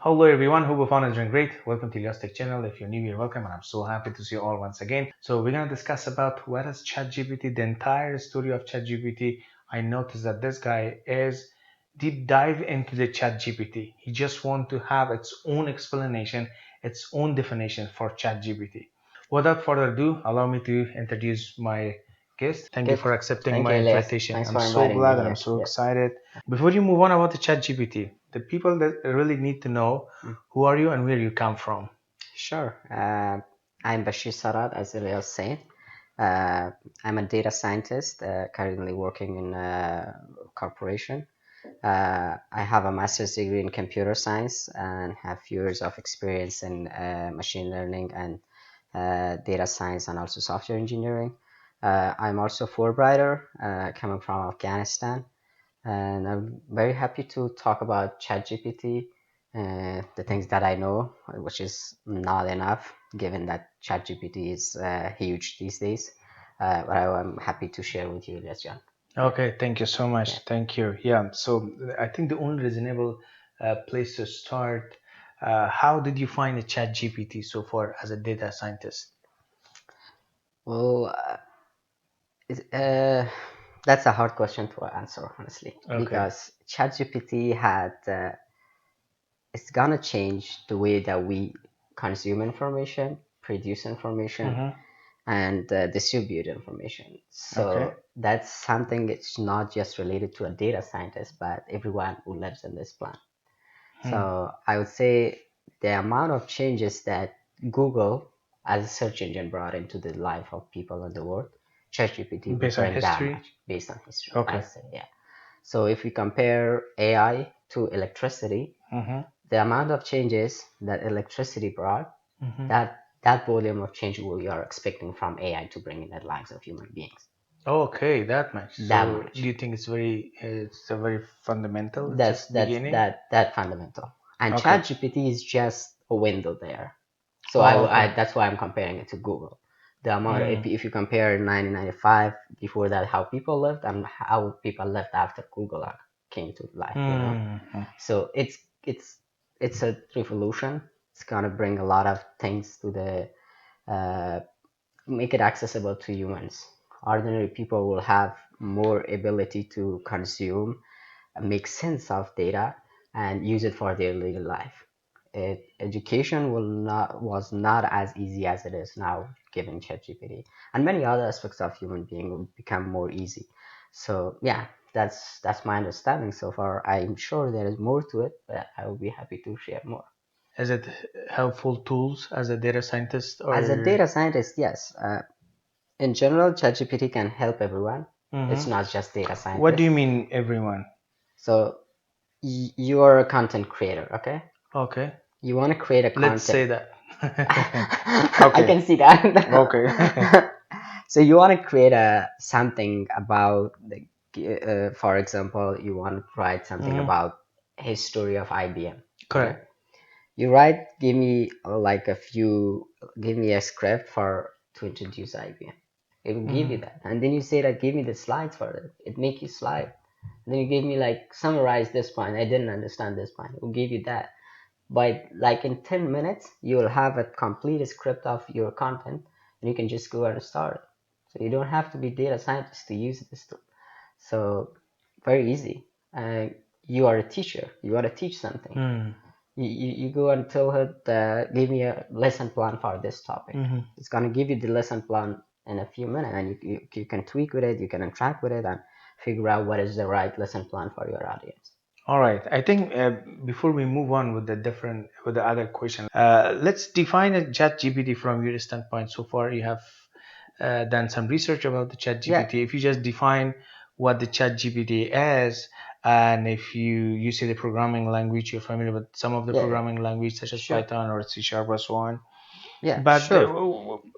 Hello everyone, hope everyone is doing great. Welcome to Elias Tech channel. If you're new, you're welcome, and I'm so happy to see you all once again. So we're gonna discuss about what is ChatGPT, the entire story of ChatGPT. I noticed that this guy is deep dive into the ChatGPT. He just want to have its own explanation, its own definition for ChatGPT. Without further ado, allow me to introduce my guest. Thank you Good. for accepting Thank my you, Elias. invitation. Thanks I'm for so inviting me glad and I'm here. so Yes. excited. Before you move on about the ChatGPT, the people that really need to know Mm. who are you and where you come from. Sure. I'm Bashir Sarat, as Elias said. Uh, I'm a data scientist currently working in a corporation. I have a master's degree in computer science and have years of experience in machine learning and data science and also software engineering. I'm also a Fulbrighter coming from Afghanistan. And I'm very happy to talk about ChatGPT, the things that I know, which is not enough given that ChatGPT is huge these days. But I'm happy to share with you, yes, John. Yeah, Okay, thank you so yeah. much. Thank you. Yeah, so I think the only reasonable place to start, how did you find the ChatGPT so far as a data scientist? Well, that's a hard question to answer, honestly, Okay. because ChatGPT it's gonna change the way that we consume information, produce information, Mm-hmm. and distribute information. Okay. So that's something it's not just related to a data scientist, but everyone who lives in this planet. Hmm. So I would say the amount of changes that Google as a search engine brought into the life of people in the world, ChatGPT would Based on bring that history? much based on history, I Okay. say, yeah. So if we compare AI to electricity, Mm-hmm. the amount of changes that electricity brought, Mm-hmm. that volume of change we are expecting from AI to bring in the lives of human beings. Okay, that much. That So do much. you think it's a very fundamental, it's That's just that's beginning? that that fundamental. And Okay. ChatGPT is just a window there. So Oh, okay. that's why I'm comparing it to Google. The amount Mm. if you compare 1995 before that how people lived and how people lived after Google came to life. Mm-hmm. So it's a revolution. It's gonna bring a lot of things to the uh, make it accessible to humans. Ordinary people will have more ability to consume, make sense of data, and use it for their daily life. Education was not as easy as it is now, given ChatGPT, and many other aspects of human being will become more easy. So yeah, that's my understanding so far. I'm sure there is more to it, but I will be happy to share more. Is it helpful tools as a data scientist As a or? data scientist, yes. In general, ChatGPT can help everyone. It's Mm-hmm. not just data What do scientists. you mean, everyone? So you are a content creator, okay? Okay, You want to create a let's content. say that. I Okay, can see that. okay. So you want to create a something about the, for example, you want to write something Hmm. about history of IBM. Okay, Correct. you write, give me like a few, give me a script for to introduce IBM. It will give you Hmm. that, and then you say that give me the slides for it. It make you slide. And then you give me like summarize this point. I didn't understand this point. It will give you that. By like in 10 minutes, you will have a complete script of your content, and you can just go and start it. So you don't have to be data scientist to use this tool. So very easy. You are a teacher. You want to teach something. Hmm. You go and tell her, give me a lesson plan for this topic. Hmm. It's gonna give you the lesson plan in a few minutes, and you can tweak with it, you can interact with it, and figure out what is the right lesson plan for your audience. All right. I think before we move on with the other question, let's define a chat GPT from your standpoint. So far, you have done some research about the chat Yeah, GPT. If you just define what the chat GPT is, and if you say the programming language, you're familiar with some of the yeah, yeah. programming language such as Sure. Python or C Sharp or so on. Yeah, But sure.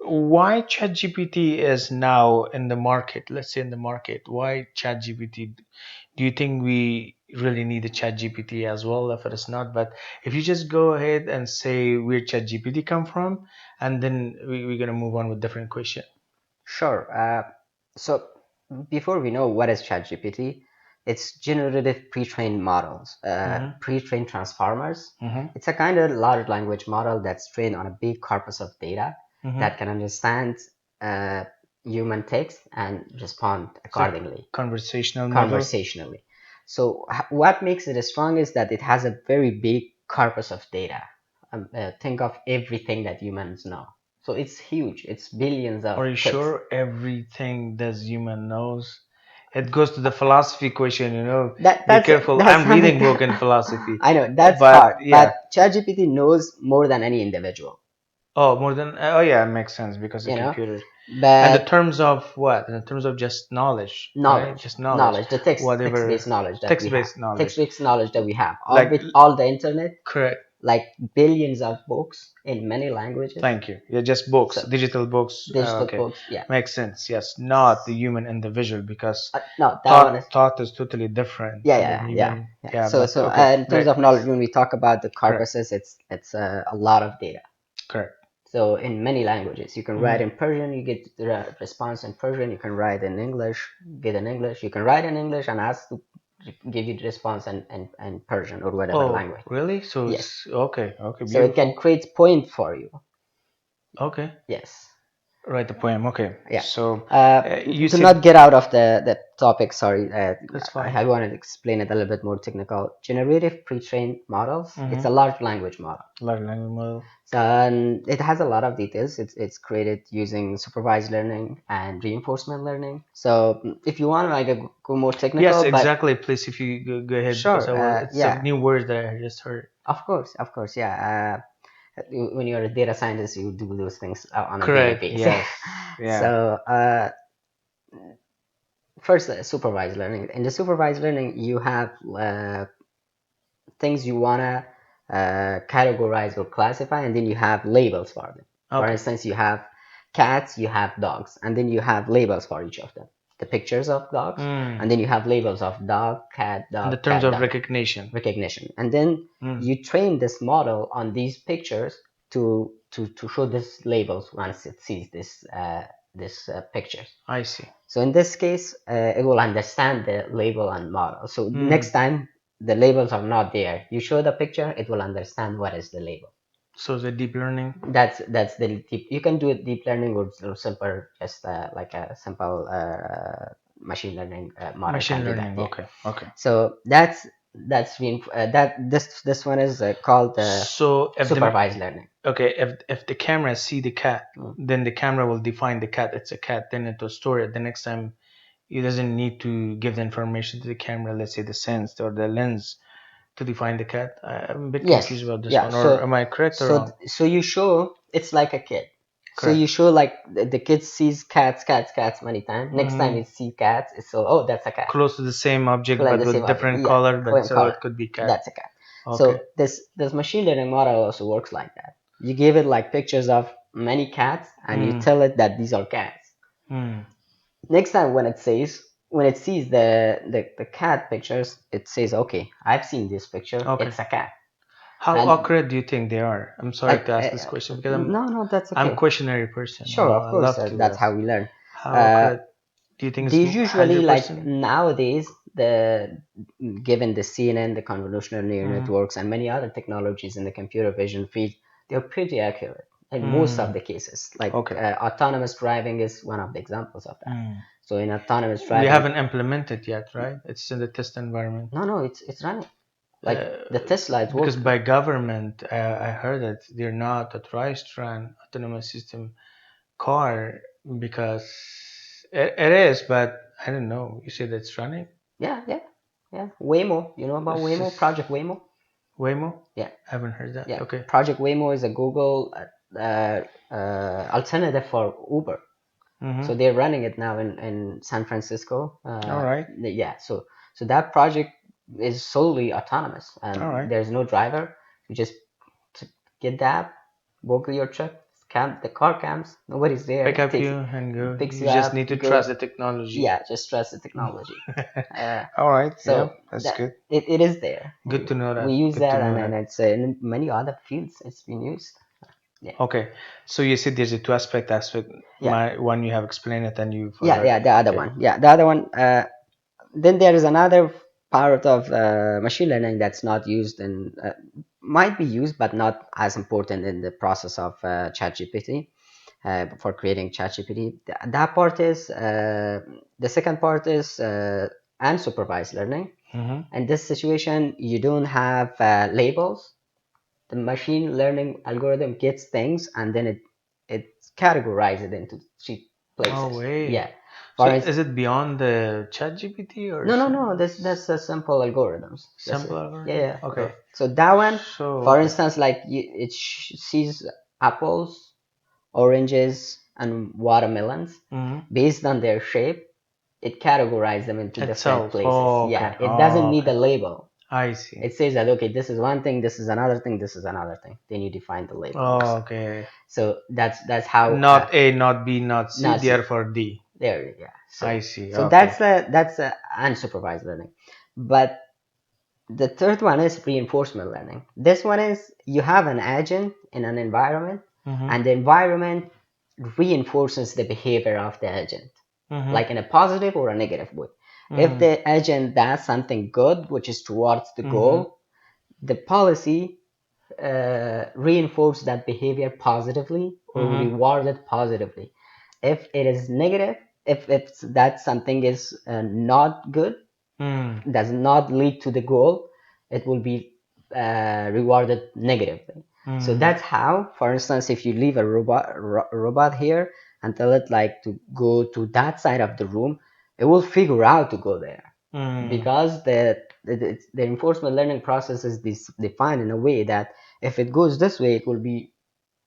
why ChatGPT is now in the market? Let's say in the market, why ChatGPT? Do you think we really need a ChatGPT as well? If it is not, but if you just go ahead and say where ChatGPT come from, and then we're gonna move on with different question. Sure. So before we know what is ChatGPT, It's generative pre-trained models, pre-trained transformers. Mm-hmm. It's a kind of large language model that's trained on a big corpus of data Mm-hmm. that can understand uh, human text and respond It's a accordingly, conversational model. conversationally. So what makes it strong is that it has a very big corpus of data. Think of everything that humans know. So it's huge. It's billions of Are you text. sure everything this human knows? It goes to the philosophy question, you know. That Be that's careful. that's I'm something reading book that in philosophy, I know that's but hard, yeah. but ChatGPT knows more than any individual, Oh, more than oh yeah, it makes sense because the you know. computer. And the But terms of what? In the terms of just knowledge, right? knowledge, Just knowledge, knowledge, the text-based whatever knowledge that we have, text-based knowledge. text-based knowledge that we have, all Like with all the internet, correct. like billions of books in many languages. Thank you. Yeah, just books, So digital books. digital Okay, books, yeah. makes sense. Yes, not the human individual because No, that one is thought is totally different yeah, and then yeah, yeah, human. yeah. Yeah, So but so okay, in terms great, of makes knowledge, when we talk about the correct, corpuses, it's a lot of data. correct. So in many languages, you can write Hmm. in Persian, you get the response in Persian. You can write in English, get in English. You can write in English and ask to give you the response in Persian or whatever Oh, language. really? So Yes. it's okay, okay, So it can beautiful. create point for you. Okay, Yes. write the poem. Okay, Yeah. so Uh, you to said not get out of the topic, sorry, that's fine. I wanted to explain it a little bit more technical. Generative pre-trained models, it's Mm-hmm. a large language model. Large language model. So it has a lot of details. It's created using supervised learning and reinforcement learning. So if you want, I could go more Yes, technical, but exactly. Please, if you go ahead, because sure, I was, it's a yeah, new word that I just heard. of course, yeah. When you're a data scientist, you do those things on a daily Correct. basis. Yes. Yeah. So first, supervised learning. In the supervised learning, you have things you wanna categorize or classify, and then you have labels for them. For Okay. instance, you have cats, you have dogs, and then you have labels for each of them. The pictures of dogs, and Mm. then you have labels of In the terms cat, of dog, recognition. recognition. And then Mm. you train this model on these pictures to show this labels once it sees this pictures. I see. So in this case, it will understand the label and model. So Mm. next time the labels are not there, you show the picture, it will understand what is the label. So the deep learning. That's the deep. You can do it deep learning or simple, just like a simple machine learning model Machine can do that. learning. Yeah. Okay. Okay. So that's been that this one is called So if the supervised learning. okay, if the camera see the cat, Mm. then the camera will define the cat. It's a cat. Then it will store it. The next time, it doesn't need to give the information to the camera. Let's say the sense or the lens to define the cat. I'm a bit confused Yes, about this yeah. one. Or am I correct or wrong? So you show it's like a kid. So you Correct. show like the kid sees cats many times. Next time Hmm. it see cats, it's so oh that's a cat. Close to the same object Like but the same with object. different Yeah, color, but same so color. it could be cat. That's a cat. Okay. So this machine learning model also works like that. You give it like pictures of many cats and you Hmm. tell it that these are cats. Hmm. Next time when it sees the cat pictures, it says, okay, I've seen this picture. Okay. It's a cat. How And accurate do you think they are? I'm sorry to ask this question because no, that's I'm okay. questionary person. Sure, of I course, love to that's how ask. we learn. How Uh, accurate do you think it's these usually like 100%? nowadays the given the CNN, the convolutional neural Mm-hmm. networks, and many other technologies in the computer vision field, they're pretty accurate in most of Mm. the cases. Like Okay. autonomous driving is one of the examples of that. Mm. So in autonomous We driving, haven't implemented yet, right? It's in the test environment. no, it's running. Like Uh, the Tesla, it because works. by government, I heard that they're not authorized to run autonomous system car because it is, but I don't know. You said it's running? Yeah, yeah, yeah. Waymo, you know about It's Waymo, just Project Waymo? Waymo? Yeah. I haven't heard that. Yeah, Okay. Project Waymo is a Google alternative for Uber. So Mm-hmm. they're running it now in San Francisco. All right. Yeah, so that project is solely autonomous, All and right. there's no driver. You just get the app, go to your truck, camp. The car camps. Nobody's Pick there. up Takes you and go. picks You you just up. need to You trust go. the technology. Yeah, just trust the technology. Uh, All right. Yeah, so that's that good. it is there. Good to know We that. use Good to that, know and that. it's in many other fields. It's been used. Yeah, Okay. So you said there's a two aspect. yeah, My one you have explained it and you yeah, forgot. yeah. The other Okay. one, yeah, the other one. Then there is another part of machine learning that's not used in might be used but not as important in the process of ChatGPT for creating ChatGPT. That part is the second part is unsupervised learning. Mm-hmm. In this situation, you don't have labels. The machine learning algorithm gets things and then it categorizes it into three Oh, places. Yeah. way. So For is instance, it beyond the ChatGPT or no. That's a simple algorithms. That's simple it. Yeah, algorithm? yeah. Okay. So that one, So, for okay. instance, like it sees apples, oranges, and watermelons Mm-hmm. based on their shape. It categorizes them into different Itself. places. Oh, Yeah, okay. it doesn't Oh, need a okay. label. I see. It says that okay, this is one thing, this is another thing, this is another thing. Then you define the label Oh, yourself. okay. So that's how Not A, not B, not C, Nazi. therefore D. There you go. I So see. so Okay. that's unsupervised learning. But the third one is reinforcement learning. This one is you have an agent in an environment, Mm-hmm. and the environment reinforces the behavior of the agent, Mm-hmm. like in a positive or a negative way. If Mm-hmm. the agent does something good, which is towards the Mm-hmm. goal, the policy reinforce that behavior positively or Mm-hmm. reward it positively. If it is negative, if it's that something is not good, Mm. does not lead to the goal, it will be rewarded negatively. So Mm. that's how, for instance, if you leave a robot here and tell it like to go to that side of the room, it will figure out to go there Mm. because the reinforcement learning process is defined in a way that if it goes this way, it will be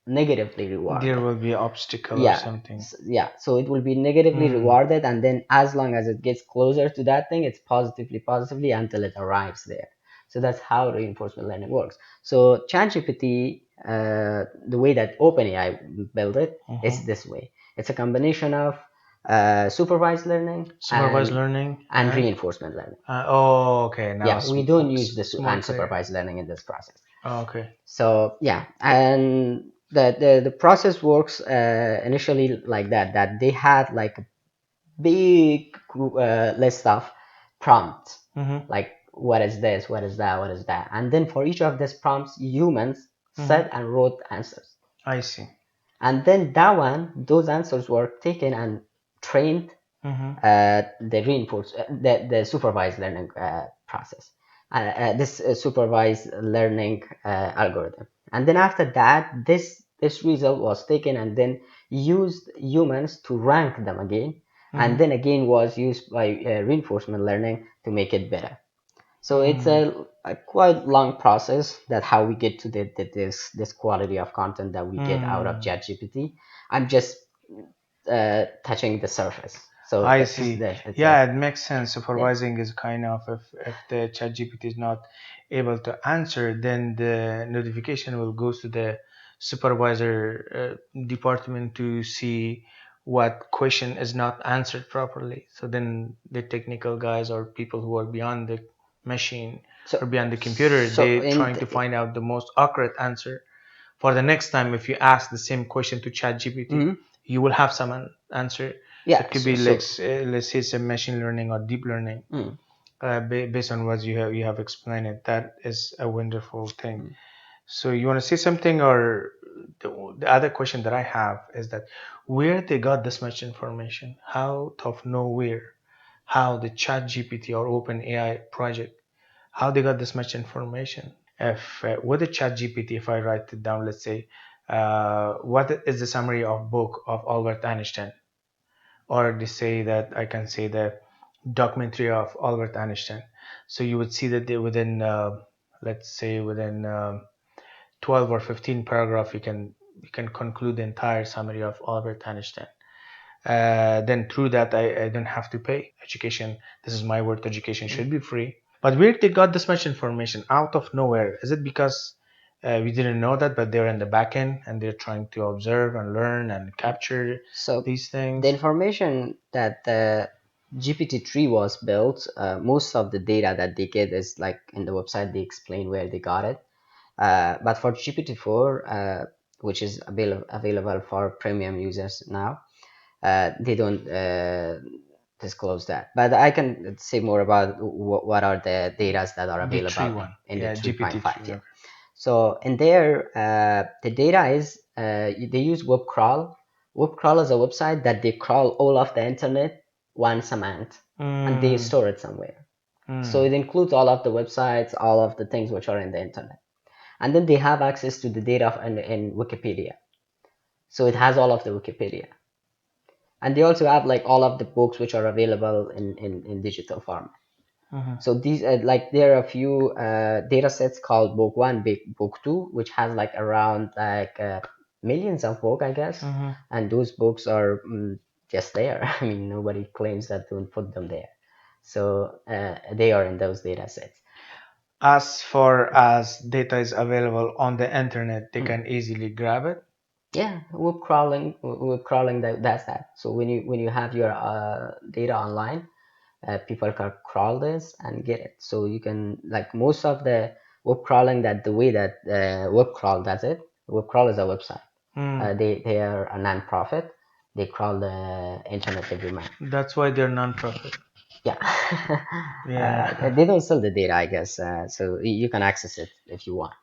negatively There rewarded. will be obstacle or Yeah, something. so it will be negatively Mm. rewarded, and then as long as it gets closer to that thing, it's positively until it arrives there. So that's how reinforcement learning works. So ChatGPT, the way that OpenAI built it Mm-hmm. is this way. It's a combination of supervised learning Supervised learning and and reinforcement learning. oh, okay. Now Yeah, we don't use it's this more clear. unsupervised learning in this process. Oh, okay. So yeah, and the process works initially like that. That they had like a big list of prompts, Mm-hmm. like what is this, what is that, what is that, and then for each of these prompts, humans Mm-hmm. said and wrote answers, I see. and then that one, those answers were taken and trained Mm-hmm. the the supervised learning process, this supervised learning algorithm. And then after that, this result was taken and then used humans to rank them again, and Mm-hmm. then again was used by reinforcement learning to make it better. So it's Mm. a quite long process that how we get to this quality of content that we get out of Mm. ChatGPT. I'm just touching the surface. So I it's see. this. It's a Yeah, it makes sense. yeah. Supervising is kind of if the ChatGPT is not able to answer, then the notification will go to the supervisor department to see what question is not answered properly. So then the technical guys or people who are beyond the machine So or beyond the computer, so they trying to find out the most accurate answer for the next time. If you ask the same question to ChatGPT, mhm. you will have some answer. Yeah. It could be like let's say some machine learning or deep learning Mm, based on what you have explained it. That is a wonderful thing. mm. So you want to say something, or the other question that I have is that where they got this much information, out of nowhere, how the ChatGPT or OpenAI project, how they got this much information. If with the ChatGPT, if I write it down, let's say, what is the summary of book of Albert Einstein, or they say that I can say the documentary of Albert Einstein. So you would see that they within, let's say, within 12 or 15 paragraph, you can conclude the entire summary of Albert Einstein. Then through that, I don't have to pay education. This is my word. Education Mm. should be free. But where they got this much information out of nowhere? Is it because we didn't know that, but they're in the back end and they're trying to observe and learn and capture So these the things? information that the GPT-3 was built, most of the data that they get is like in the website. They explain where they got it. But for GPT-4, which is available for premium users now, they don't. disclose that. But I can say more about what are the data that are The available tree one. in the Yeah, GPT 3.5. 3. Yeah. Okay. So in there, the data is they use web crawl. Web crawl is a website that they crawl all of the internet once a month, and they Mm, store it somewhere. So mm, it includes all of the websites, all of the things which are in the internet, and then they have access to the data in Wikipedia. So it has all of the Wikipedia, and they also have like all of the books which are available in digital format. mm-hmm, So these like there are a few data sets called book one, book two, which has like around like millions of books, I guess, mm-hmm. and those books are just there. I mean, nobody claims that to put them there, so they are in those data sets. As far as data is available on the internet, they Mm. can easily grab it. Yeah, web crawling that's that. So when you have your data online, people can crawl this and get it. So you can like most of the web crawling that the way that web crawl does it. Web crawl is a website. Hmm. They are a non-profit. They crawl the internet every month. That's why they're non-profit. Yeah, Yeah. they don't sell the data, I guess. So you can access it if you want.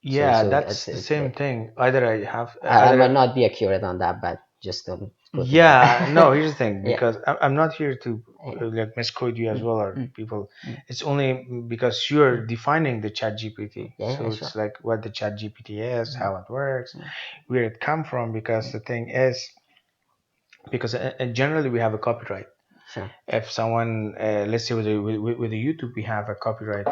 So Yeah, so that's the it's same there. thing. Either I have, I might either. not be accurate on that, but just don't quote me on Yeah, no, that. here's the thing, Yeah, because I'm not here to yeah, like misquote you as mm, well or mm, people. mm, It's only because you're mm. defining the chat GPT. Yeah, yeah, So sure. it's like what the chat GPT is, Mm, how it works, mm, where it come from, because mm, the thing is, because generally we have a copyright. sure. If someone, let's say with the YouTube, we have a copyright.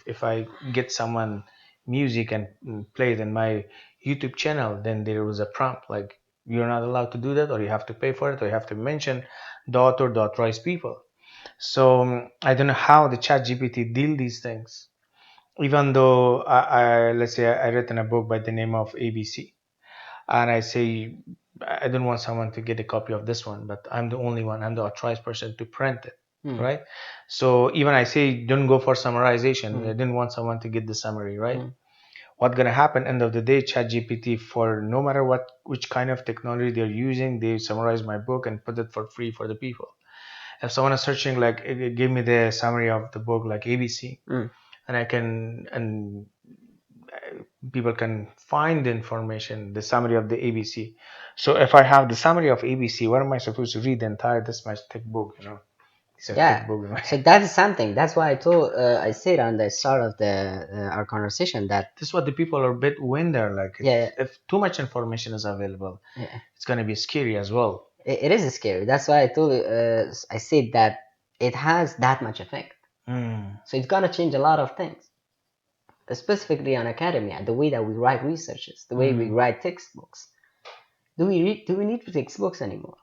If I get someone music and play it in my YouTube channel, then there was a prompt like you're not allowed to do that, or you have to pay for it, or you have to mention the author, the authorized people. So I don't know how the chat GPT deal these things. Even though let's say I written a book by the name of ABC, and I say I don't want someone to get a copy of this one, but I'm the only one, I'm the authorized person to print it, Mm, right? So even I say don't go for summarization, I mm, didn't want someone to get the summary, right? mm, What's gonna happen end of the day, ChatGPT, for no matter what which kind of technology they're using, they summarize my book and put it for free for the people. If someone is searching like give me the summary of the book like ABC, mm. and I can and people can find the information, the summary of the ABC. So if I have the summary of ABC, what am I supposed to read the entire this much thick book? It's a thick Yeah. book. So that is something. That's why I said on the start of the our conversation that This is what the people are a bit wonder. Like yeah, if too much information is available, yeah, it's gonna be scary as well. it is scary. That's why I said that it has that much effect. Mm. So it's gonna change a lot of things, specifically on academia, the way that we write researches, the way we Mm. write textbooks. Do we need textbooks anymore?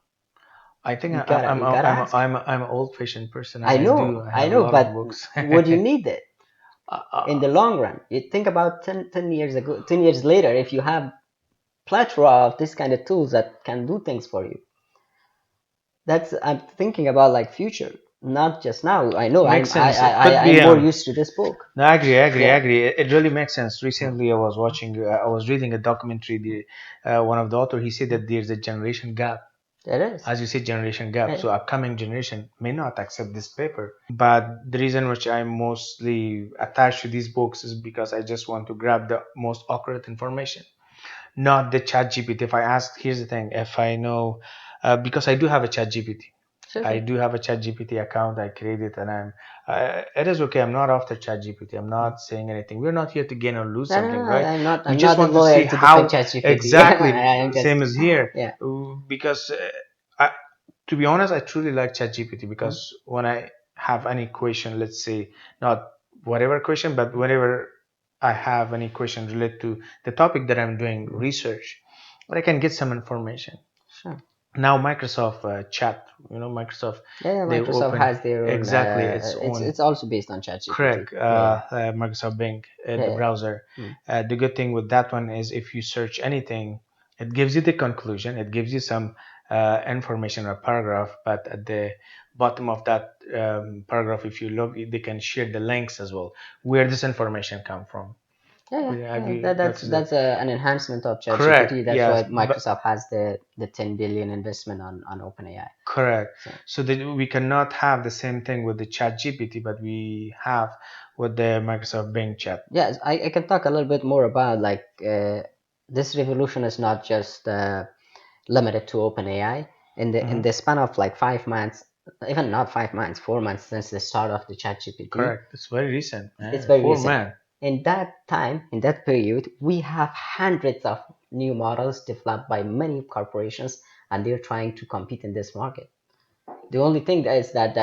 I think We gotta we gotta ask. I'm an old-fashioned person. I I have a know, lot of but books. would you need it in uh, the long run? You think about 10 years ago, 10 years later, if you have plethora of this kind of tools that can do things for you. That's I'm thinking about like future, not just now. I know Makes sense. It could I'm be more used to this book. No, I Yeah, agree. It really makes sense. mm, Recently, I was reading a documentary. One of the author, he said mm, that there's a generation gap. it is. As you said, generation gap. Yeah, So upcoming generation may not accept this paper. But the reason which I'm mostly attached to these books is because I just want to grab the most accurate information, not the chat GPT. If I ask, here's the thing, if I know, because I do have a chat GPT. sure, I sure. do have a chat GPT account. I created and it is okay. I'm not after chat GPT. I'm Mm. not saying anything. We're not here to gain or lose No, no, something, no. right? I'm We just not a want to see lawyer to defend how ChatGPT. exactly I'm just same as here. yeah. Because I, to be honest, I truly like chat GPT Mm, because when I have any question, let's say not whatever question, but whenever I have any question related to the topic that I'm doing mm, research, I can get some information. sure. Now Microsoft chat, Microsoft, Yeah, yeah, they Microsoft open has their own. exactly its It's own also based on ChatGPT. correct Yeah, Microsoft Bing, yeah, the yeah. browser. Mm, The good thing with that one is if you search anything, it gives you the conclusion, it gives you some information or paragraph, but at the bottom of that paragraph, if you look, they can share the links as well, where this information come from. Yeah, yeah, Have yeah. you noticed that? That's an enhancement of ChatGPT. Correct. That's Yes, why but Microsoft has the 10 billion investment on OpenAI. correct. So So that we cannot have the same thing with the Chat GPT, but we have with the Microsoft Bing chat. yeah, I can talk a little bit more about like this revolution is not just limited to OpenAI. In Hmm. the span of like 5 months, even not 5 months, 4 months since the start of the ChatGPT, Correct. It's very recent. it's Eh? very Four recent. man. In that time, in that period, we have hundreds of new models developed by many corporations, and they're trying to compete in this market. The only thing is that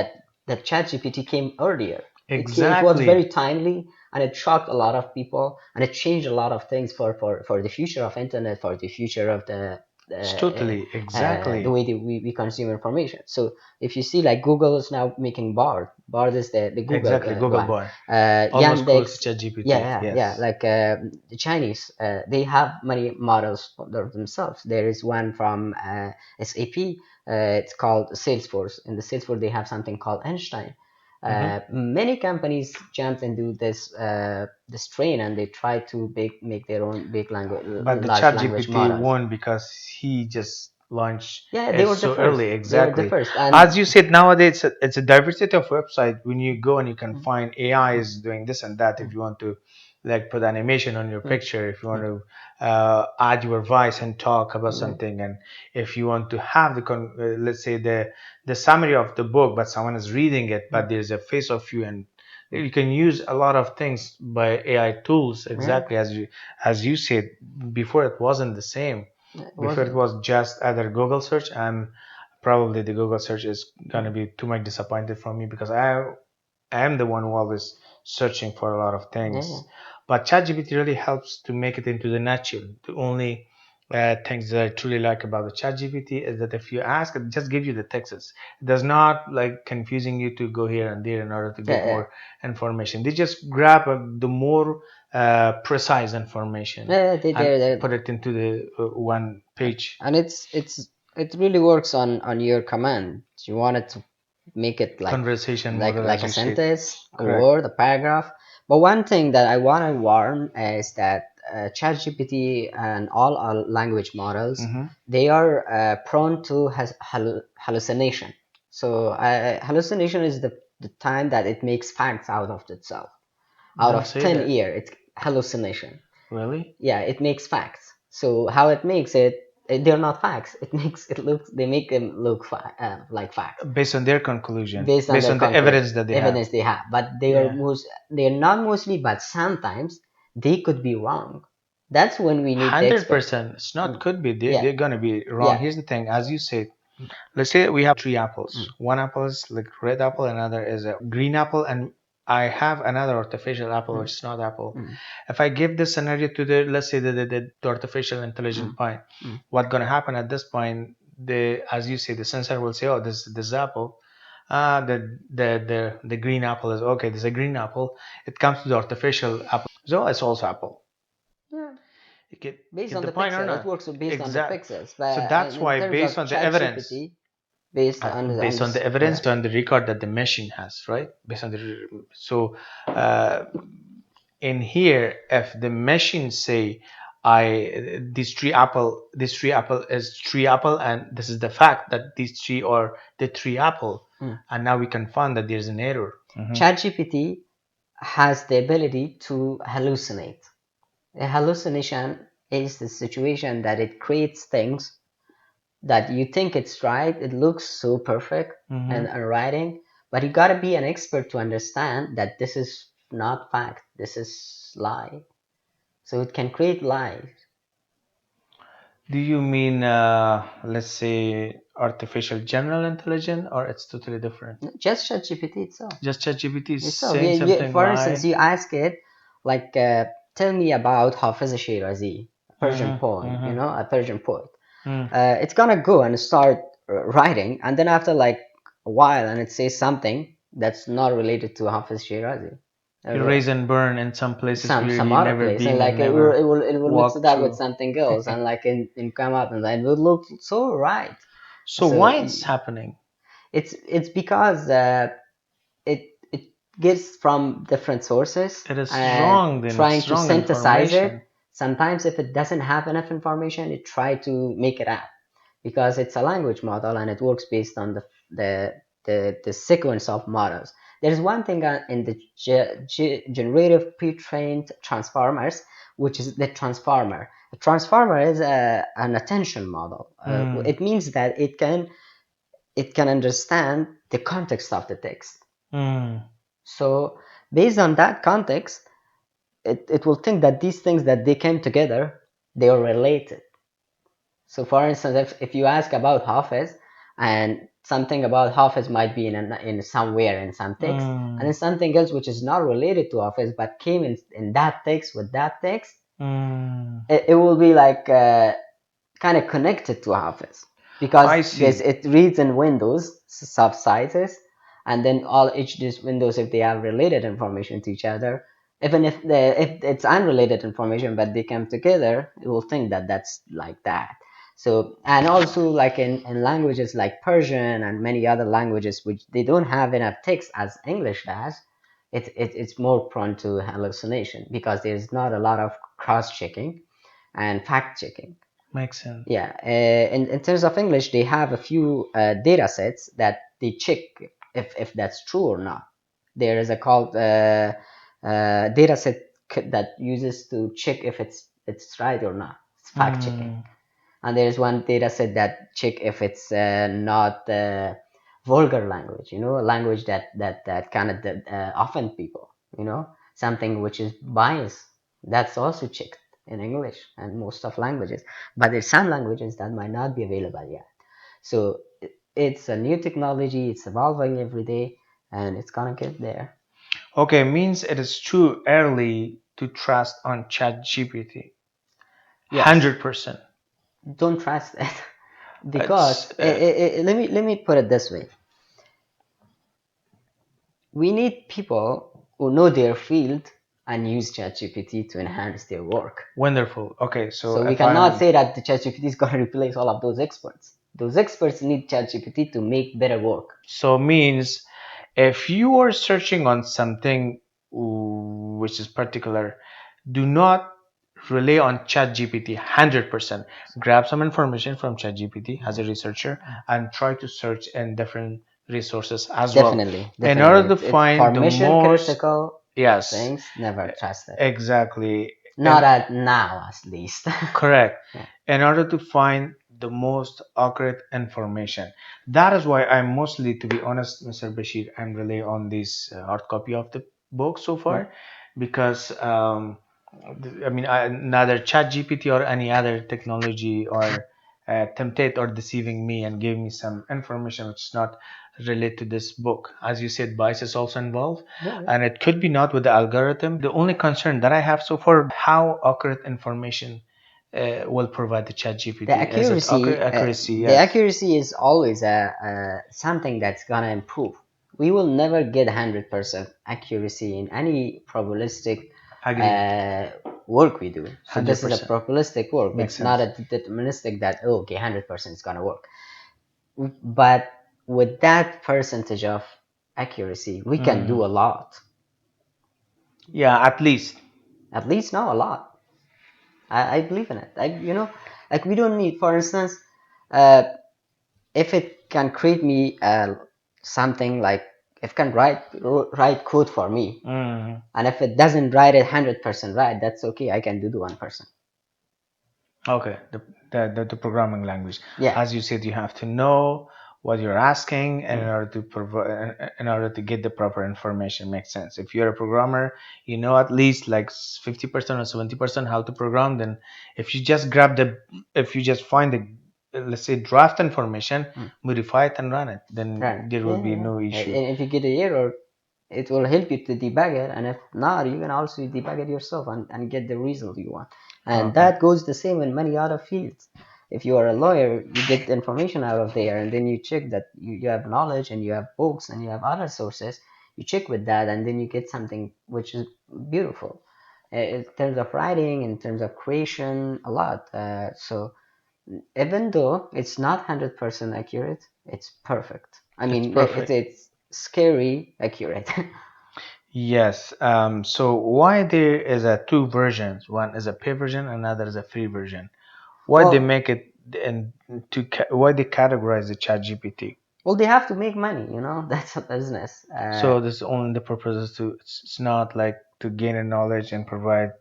ChatGPT came earlier. It was Exactly. very timely, and it shocked a lot of people, and it changed a lot of things for the future of internet, for the future of It's uh, totally the exactly. way that we consume information. So if you see like Google is now making Bard. Bard is the Google Exactly. Google one. Bar. Almost close to Yandex, Chat yeah, GPT. yeah, yeah. Yes. Like the Chinese, they have many models for themselves. There is one from SAP. It's called Salesforce. In the Salesforce, they have something called Einstein. Hmm. Many companies jumped into this train and they try to make their own big language, But the large Chat language GPT models. won because he just launched Yeah, they it were the so first. early. They were the Exactly. first, As and you said, nowadays it's a diversity of website. When you go and you can mm, find AI mm, is doing this and that. If mm, you want to like put animation on your mm, picture, if you want mm, to add your voice and talk about mm, something, and if you want to have let's say the summary of the book, but someone is reading it, mm, but there's a face of you, and mm. you can use a lot of things by AI tools. Yeah, Exactly as you said, before it wasn't the same. it Before it wasn't. was just either Google search, and probably the Google search is gonna Mm, be too much disappointed from me because I am the one who always searching for a lot of yeah, yeah, things. But ChatGPT really helps to make it into the natural. The only things that I truly like about the ChatGPT is that if you ask it, just give you the texts. It does not like confusing you to go here and there in order to get yeah, more information. They just grab the more precise information yeah. and They're put it into the one page. and it really works on your command. You want it to make it Conversation model, like as a you said. sentence, a Correct. word, a paragraph. But one thing that I want to warn is that ChatGPT and all our language models, Hmm. they are prone to hallucination. So hallucination is the time that it makes facts out of itself. Out Don't of say thin that. air, it's hallucination. Really? Yeah, it makes facts. So how it makes it, they're not facts. It makes it look, they make them look like facts Based on their conclusion, based on based their on the concrete evidence that they have. evidence they have. But Yeah. they're not mostly, but sometimes they could be wrong. That's when we need the expert. 100%. It's not Mm, could be. yeah, They're gonna be wrong. yeah, Here's the thing. As you said, let's say we have three apples. mm, One apple is like red apple, another is a green apple, and I have another artificial apple mm, which is not apple. mm, If I give this scenario to the, let's say the artificial mm, intelligent point, mm, what's gonna happen at this point? The as you say, the sensor will say, oh, this apple. The green apple is okay. There's a green apple. It comes to the artificial apple. So it's also apple. yeah. You Based get on the the point or pixel, it not? works based on the Exact. pixels. So But that's in why, terms based of on the evidence, ChatGPT, based on based on the this, evidence, yeah, based on the record that the machine has, right? Based on the so uh, in here, if the machine say, I this tree apple is tree apple, and this is the fact that these three are the tree apple, mm. and now we can find that there's an error. Hmm. ChatGPT has the ability to hallucinate. A hallucination is the situation that it creates things that you think it's right, it looks so perfect Hmm. and writing, but you gotta be an expert to understand that this is not fact, this is lie. So it can create lies. Do you mean, let's say, artificial general intelligence, or it's totally different? Just ChatGPT itself. Just ChatGPT is Itself. saying something For instance, lie. you ask it, like, tell me about Hafiz Shirazi, a Persian Mm-hmm, poem, mm-hmm, a Persian poet. mm. It's gonna go and start writing, and then after like a while, and it says something that's not related to Hafiz Shirazi. Erase and burn in some places where Some you other never place, and been like and never it will mix it walked up with through. something else, and like in come up, and it will look so right. So So why it's happening? it's because it gets from different sources It is and wrong, then trying it's to wrong synthesize it. information. Sometimes if it doesn't have enough information, it try to make it up because it's a language model and it works based on the sequence of models. There's one thing in the generative pre-trained transformers, which is the transformer. A transformer is an attention model. Mm, It means that it can understand the context of the text. mm, So based on that context, it will think that these things that they came together, they are related. So for instance, if you ask about Hafiz and something about Hafiz might be in somewhere in some text, and then mm, something else which is not related to Hafiz but came in that text with that text, mm. it will be like kind of connected to Hafiz because I this see. it reads in windows subsizes, and then all each these windows, if they have related information to each other, even if it's unrelated information but they come together, it will think that that's like that. So and also like in languages like Persian and many other languages which they don't have enough text as English does, it's more prone to hallucination because there's not a lot of cross checking and fact checking. Makes sense. Yeah, in terms of English, they have a few data sets that they check if that's true or not. There is a called data set that uses to check if it's right or not. It's fact checking. Mm, And there's one data set that check if it's not vulgar language, a language that kind of offend people, something which is biased. That's also checked in English and most of languages, but there's some languages that might not be available yet. So it's a new technology, it's evolving every day, and it's gonna get there. okay, means it is too early to trust on ChatGPT. Yes, 100%. don't trust it because It's let me put it this way. We need people who know their field and use ChatGPT to enhance their work. wonderful. Okay, so So we if cannot I'm say that the ChatGPT is going to replace all of those experts. Those experts need ChatGPT to make better work. so means if you are searching on something which is particular, do not rely on ChatGPT 100%. Grab some information from ChatGPT as a researcher and try to search in different resources as well Definitely, in definitely. order to It's for find the mission most. critical Yes, things. Never trust it. exactly. Not And at now, at least. correct. Yeah. In order to find the most accurate information. That is why I'm mostly, to be honest, Mr. Bashir, I'm really on this hard copy of the book so Mm. far because I mean, neither ChatGPT or any other technology or temptate or deceiving me and give me some information which is not related to this book. As you said, bias is also involved, Yeah, and it could be not with the algorithm. The only concern that I have so far, how accurate information will provide the chat the GPT. Is it accuracy accuracy? the Yes. accuracy is always something that's gonna improve. We will never get 100% accuracy in any probabilistic Agree. uh, work we do. So this is a 100%. probabilistic work. Makes It's not sense. a deterministic that, oh, okay, 100% is gonna work. But with that percentage of accuracy, we can Mm. do a lot. Yeah, at least. At least now a lot. I believe in it. Like we don't need, for instance, uh, if it can create me something like if it can write code for me, Mm. and if it doesn't write it 100% right, that's okay. I can do the 1%. Okay, the programming language. Yeah, As you said, you have to know what you're asking and in mm, order to provide in order to get the proper information. Makes sense. If you're a programmer, you know at least like 50% or 70% how to program. Then if you just if you just find the let's say draft information, mm, modify it and run it, then right. there will Yeah, be yeah. no issue. And if you get an error, it will help you to debug it, and if not, you can also debug it yourself and get the result you want. And Okay. that goes the same in many other fields. If you are a lawyer, you get the information out of there, and then you check that you have knowledge and you have books and you have other sources. You check with that, and then you get something which is beautiful in terms of writing, in terms of creation, a lot. So even though it's not 100% accurate, it's perfect. I It's mean, perfect. it's scary accurate. Yes. So why there is a two versions? One is a pay version, another is a free version. Why they Well, make it and why they categorize the chat GPT? well, they have to make money, you know. That's a business. So this is only the purpose is to it's not like to gain a knowledge and provide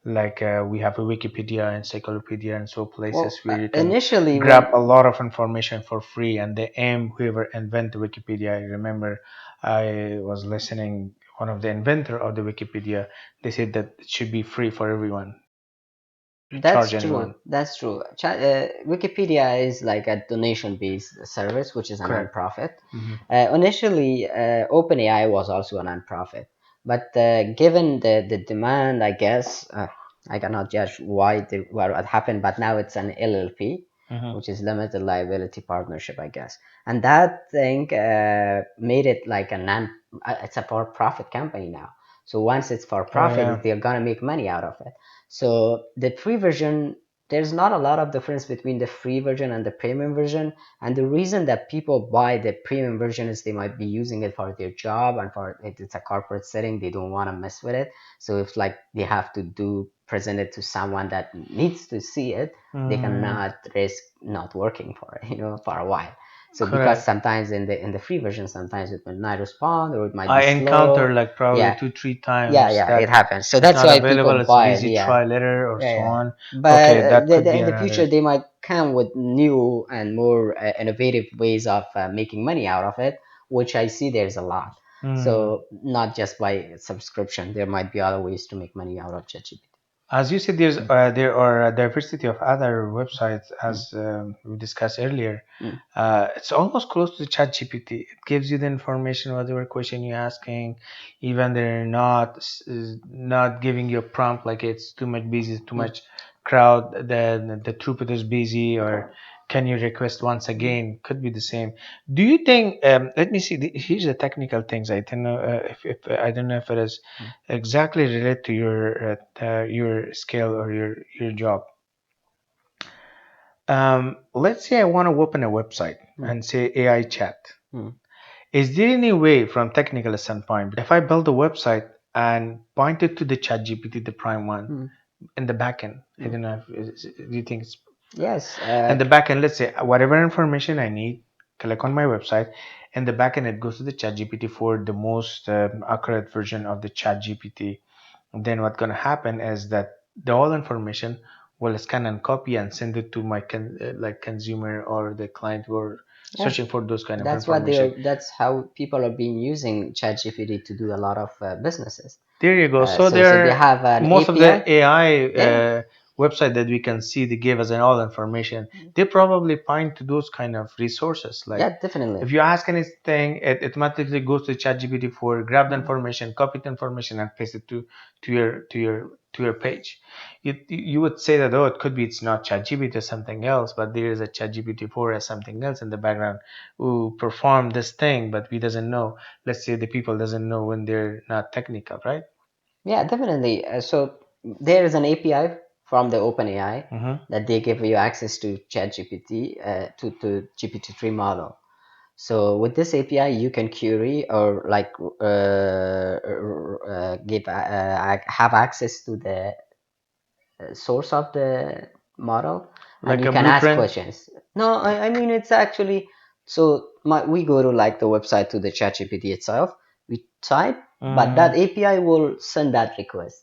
like we have a Wikipedia, encyclopedia, and so places where you can Initially grab a when lot of information for free. And they aim whoever invented Wikipedia. I remember I was listening one of the inventor of the Wikipedia. They said that it should be free for everyone, charge That's true. anyone. That's true. Wikipedia is like a donation-based service, which is a Correct. non-profit. Hmm. Initially, OpenAI was also a non-profit, but given the demand, I guess I cannot judge why what happened, but now it's an LLP, Hmm. which is limited liability partnership, I guess, and that thing made it like a non. It's a for-profit company now. So once it's for Oh yeah. profit, they're gonna make money out of it. So the free version, there's not a lot of difference between the free version and the premium version. And the reason that people buy the premium version is they might be using it for their job and for it's a corporate setting, they don't want to mess with it. So if like they have to do present it to someone that needs to see it, they Mm, cannot risk not working for it, for a while. So because correct. sometimes in the free version, sometimes it might not respond or it might be I encounter slow. like probably Yeah, two, three yeah, times yeah, it that happens. So it's that's not why people available, it's buy it. busy, Yeah, try later or yeah, so yeah. on. But Okay, that could be in the future, another. they might come with new and more innovative ways of making money out of it, which I see there's a lot. Hmm. So not just by subscription, there might be other ways to make money out of ChatGPT. As you said, Mm, there are a diversity of other websites, mm, as we discussed earlier. mm, It's almost close to ChatGPT. It gives you the information, whatever question you're asking. Even they're not giving you a prompt like it's too much busy, too mm, much crowd. The throughput is busy, or can you request once mm, again? Could be the same. Do you think? Let me see. Here's the technical things. I don't know if I don't know if it is mm, exactly relate to your skill or your job. Let's say I want to open a website mm, and say AI chat. mm, Is there any way from technical standpoint, if I build a website and point it to the chat GPT, the prime one, mm, in the backend? I mm. don't know do you think it's Yes. in the backend, let's say whatever information I need, click on my website, and the backend it goes to the chat GPT for the most accurate version of the chat GPT. Then what's going to happen is that the all information will scan and copy and send it to my like consumer or the client who are Yeah. searching for those kind of That's what information. they're. That's how people are being using ChatGPT to do a lot of businesses. There you go. So So they there have an most of the API. AI Yeah. website that we can see they give us an all information. They probably point to those kind of resources. Like Yeah, definitely. if you ask anything, it automatically goes to ChatGPT for grab the Mm. information, copy the information, and paste it to your page. You would say that oh, it could be it's not ChatGPT or something else, but there is a ChatGPT 4 or something else in the background who perform this thing, but we doesn't know. Let's say the people doesn't know when they're not technical, right? Yeah, definitely. So there is an API from the OpenAI Mm-hmm. that they give you access to ChatGPT, to GPT-3 model. So with this API, you can query or like have access to the source of the model, and Like you a can ask blueprint. questions. No, I mean it's actually so we go to like the website to the ChatGPT itself. We type, but that Mm. API will send that request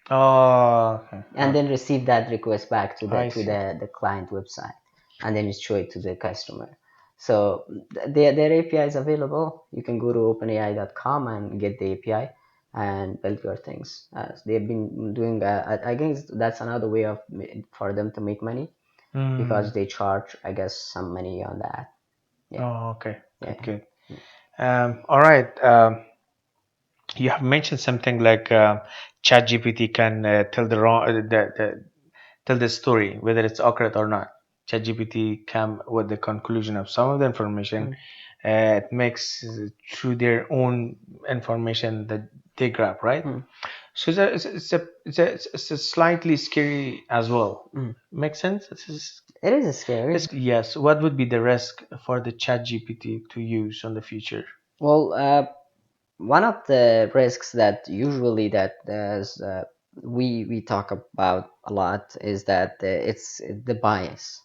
Oh, okay. and then receive that request back to the I see. the client website, and then you show it to the customer. So their API is available. You can go to openai.com and get the API and build your things. They've been doing. I guess that's another way of for them to make money Mm. because they charge, I guess, some money on that. Yeah, Oh, okay. yeah. Good, good. All right. You have mentioned something like ChatGPT can tell the wrong tell the story whether it's accurate or not. ChatGPT come with the conclusion of some of the information. Mm, It makes through their own information that they grab, right? mm, So it's a slightly scary as well. mm. Makes sense? It is scary. Yes. What would be the risk for the chat GPT to use on the future? Well, one of the risks that usually that we talk about a lot is that it's the bias.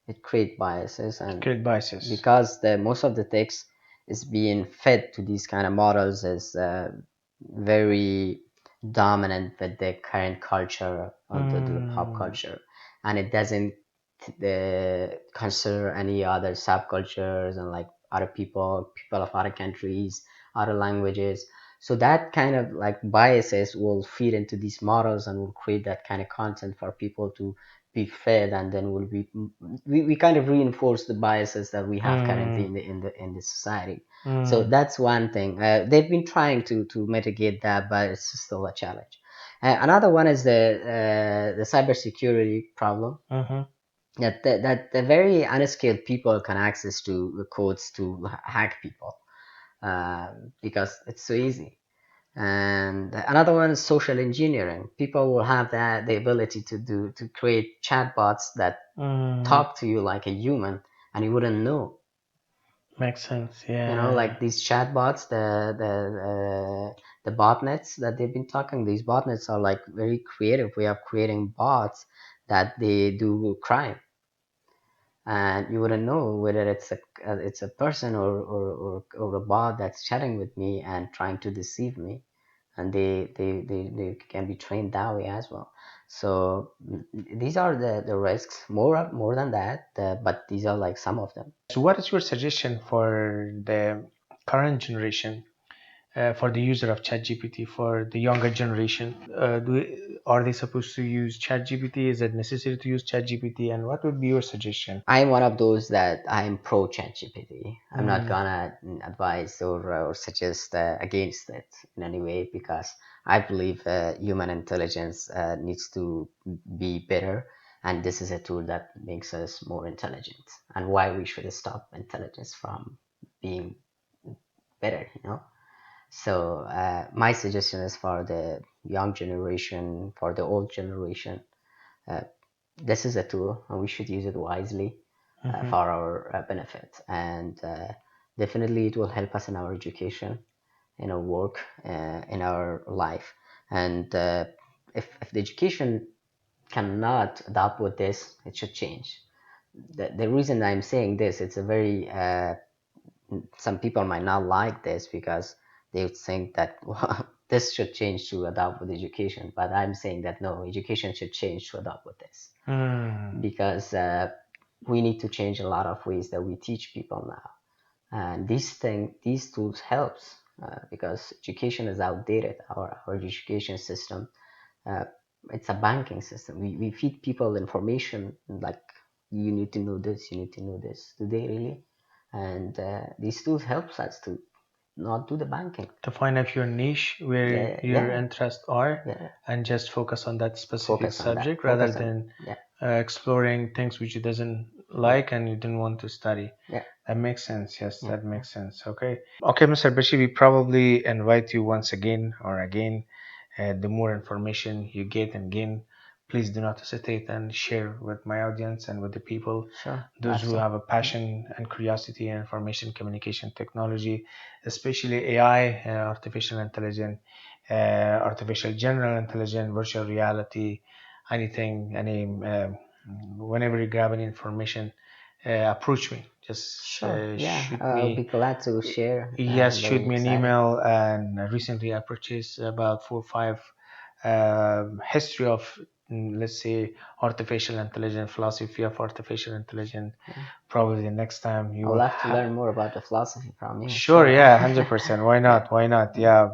It create biases, and Create biases. because the most of the text is being fed to these kind of models is very dominant with the current culture of the pop Mm, culture, and it doesn't consider any other subcultures and like other people of other countries, other languages. So that kind of like biases will feed into these models and will create that kind of content for people to be fed, and then will be we kind of reinforce the biases that we have currently mm, in the society. So mm. that's one thing. They've been trying to mitigate that, but it's still a challenge. Another one is the cybersecurity problem, Mm-hmm. that the very unskilled people can access to the codes to hack people, because it's so easy. And another one is social engineering. People will have the ability to create chatbots that Mm. talk to you like a human, and you wouldn't know. Makes sense. Like Yeah. these chatbots, the botnets that they've been talking. These botnets are like very creative way of creating bots that they do crime, and you wouldn't know whether it's a person or a bot that's chatting with me and trying to deceive me, and they can be trained that way as well. So these are the risks, more than that, but these are like some of them. So, what is your suggestion for the current generation, for the user of ChatGPT, for the younger generation? Are they supposed to use ChatGPT? Is it necessary to use ChatGPT? And what would be your suggestion? I'm one of those that I'm pro ChatGPT. I'm not Mm, gonna advise or suggest against it in any way, because I believe human intelligence needs to be better, and this is a tool that makes us more intelligent. And why we should stop intelligence from being better, So my suggestion is for the young generation, for the old generation. Uh, this is a tool, and we should use it wisely mhm. for our benefit. And definitely, it will help us in our education, in our work, in our life. And if the education cannot adapt with this, it should change. The reason I'm saying this, it's a very some people might not like this because they would think that this should change to adapt with education. But I'm saying that no, education should change to adapt with this, Mm. because we need to change a lot of ways that we teach people now. And these tools helps, because education is outdated. Our education system, uh, it's a banking system. We feed people information like, you need to know this, you need to know this. Do they really? And these tools helps us to not do the banking. To find out your niche where Yeah, your yeah, interests are yeah. and just focus on that specific Focus on that. subject rather Focus on, than yeah, exploring things which you doesn't yeah, like and you didn't want to study. yeah, That makes sense. Yes, yeah, that makes sense. Okay. Okay, Mr. Bashir, we probably invite you once again or again. The more information you get and gain, please do not hesitate and share with my audience and with the people, sure, those love who to. have a passion and curiosity in information communication technology, especially AI, artificial intelligence, artificial general intelligence, virtual reality, anything, whenever you grab any information, approach me. Just Sure, yeah, shoot I'll be me. glad to share. Yes, I'm shoot very me an excited. email. And recently, I purchased about 4 or 5 history of, let's say, artificial intelligence, philosophy of artificial intelligence. Yeah. Probably the next time I you would will love to have. learn more about the philosophy from you. Sure, Sure. yeah, 100%. Why Yeah, not? Why not? yeah,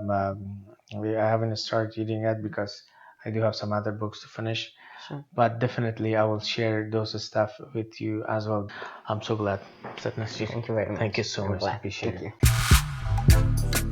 Yeah, I haven't started reading yet because I do have some other books to finish. sure. But definitely, I will share those stuff with you as well. I'm so glad. Sat Nasir. Thank you very Thank you much. so I'm much. glad. Appreciate Thank it. you.